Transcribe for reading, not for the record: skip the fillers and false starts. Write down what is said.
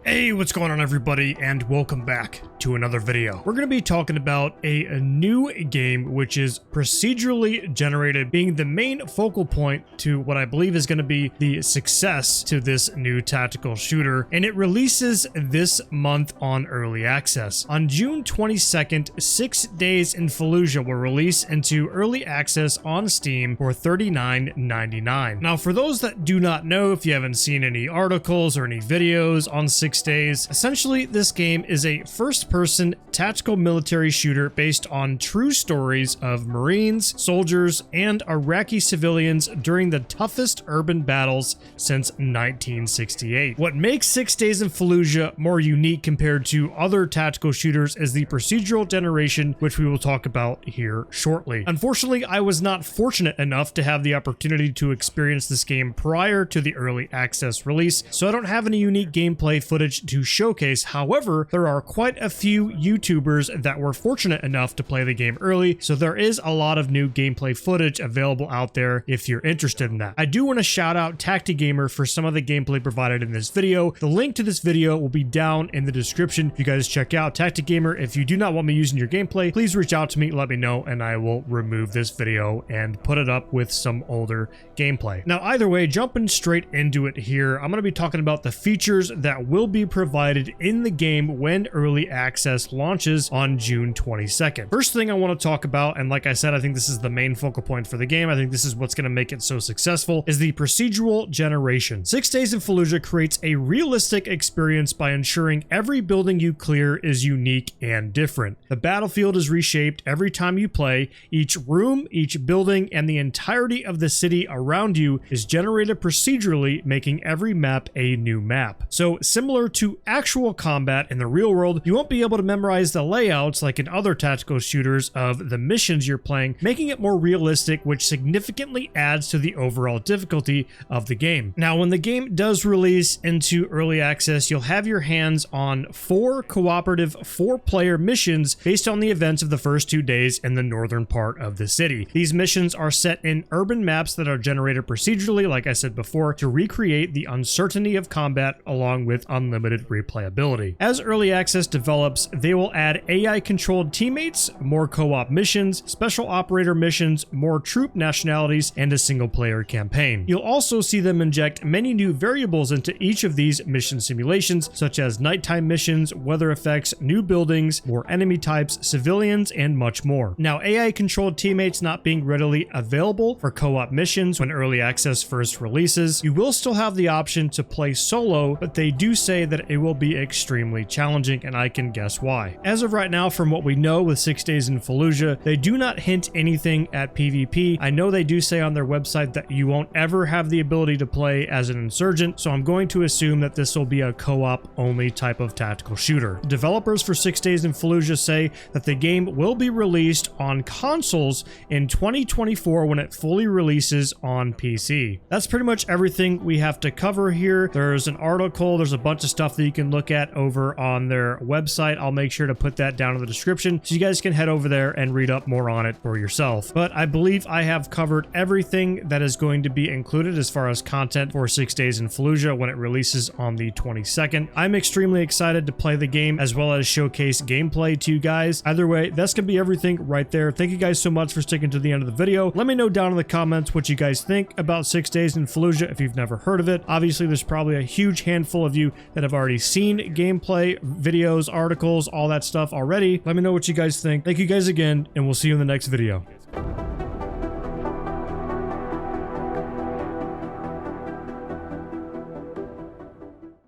Hey, what's going on everybody, and welcome back to another video. We're going to be talking about a new game which is procedurally generated, being the main focal point to what I believe is going to be the success to this new tactical shooter, and it releases this month on early access. On June 22nd, 6 Days in Fallujah will release into early access on Steam for $39.99. Now, for those that do not know, if you haven't seen any articles or any videos on 6 Days, essentially this game is a first-person tactical military shooter based on true stories of Marines, soldiers, and Iraqi civilians during the toughest urban battles since 1968. What makes 6 Days in Fallujah more unique compared to other tactical shooters is the procedural generation, which we will talk about here shortly. Unfortunately, I was not fortunate enough to have the opportunity to experience this game prior to the early access release, so I don't have any unique gameplay footage to showcase. However, there are quite a few YouTubers that were fortunate enough to play the game early, so there is a lot of new gameplay footage available out there if you're interested in that. I do want to shout out TactiGamer for some of the gameplay provided in this video. The link to this video will be down in the description. You guys check out TactiGamer. If you do not want me using your gameplay, please reach out to me, let me know, and I will remove this video and put it up with some older gameplay. Now, either way, jumping straight into it here, I'm going to be talking about the features that will be provided in the game when early access launches on June 22nd. First thing I want to talk about, and like I said, I think this is the main focal point for the game, I think this is what's going to make it so successful, is the procedural generation. 6 Days in Fallujah creates a realistic experience by ensuring every building you clear is unique and different. The battlefield is reshaped every time you play. Each room, each building, and the entirety of the city around you is generated procedurally, making every map a new map. So similar to actual combat in the real world, you won't be able to memorize the layouts like in other tactical shooters of the missions you're playing, making it more realistic, which significantly adds to the overall difficulty of the game. Now, when the game does release into early access, you'll have your hands on 4 cooperative 4-player missions based on the events of the first 2 days in the northern part of the city. These missions are set in urban maps that are generated procedurally, like I said before, to recreate the uncertainty of combat along with unlimited replayability. As early access develops, they will add AI-controlled teammates, more co-op missions, special operator missions, more troop nationalities, and a single-player campaign. You'll also see them inject many new variables into each of these mission simulations, such as nighttime missions, weather effects, new buildings, more enemy types, civilians, and much more. Now, AI-controlled teammates not being readily available for co-op missions when early access first releases, you will still have the option to play solo, but they do say that it will be extremely challenging, and I can guess why. As of right now, from what we know with 6 Days in Fallujah, they do not hint anything at PvP. I know they do say on their website that you won't ever have the ability to play as an insurgent, so I'm going to assume that this will be a co-op only type of tactical shooter. Developers for 6 Days in Fallujah say that the game will be released on consoles in 2024 when it fully releases on PC. That's pretty much everything we have to cover here. There's an article, there's a bunch of stuff that you can look at over on their website. I'll make sure to put that down in the description so you guys can head over there and read up more on it for yourself. But I believe I have covered everything that is going to be included as far as content for 6 Days in Fallujah when it releases on the 22nd. I'm extremely excited to play the game as well as showcase gameplay to you guys. Either way, that's gonna be everything right there. Thank you guys so much for sticking to the end of the video. Let me know down in the comments what you guys think about 6 Days in Fallujah if you've never heard of it. Obviously, there's probably a huge handful of you that have already seen gameplay, videos, articles, all that stuff already. Let me know what you guys think. Thank you guys again, and we'll see you in the next video.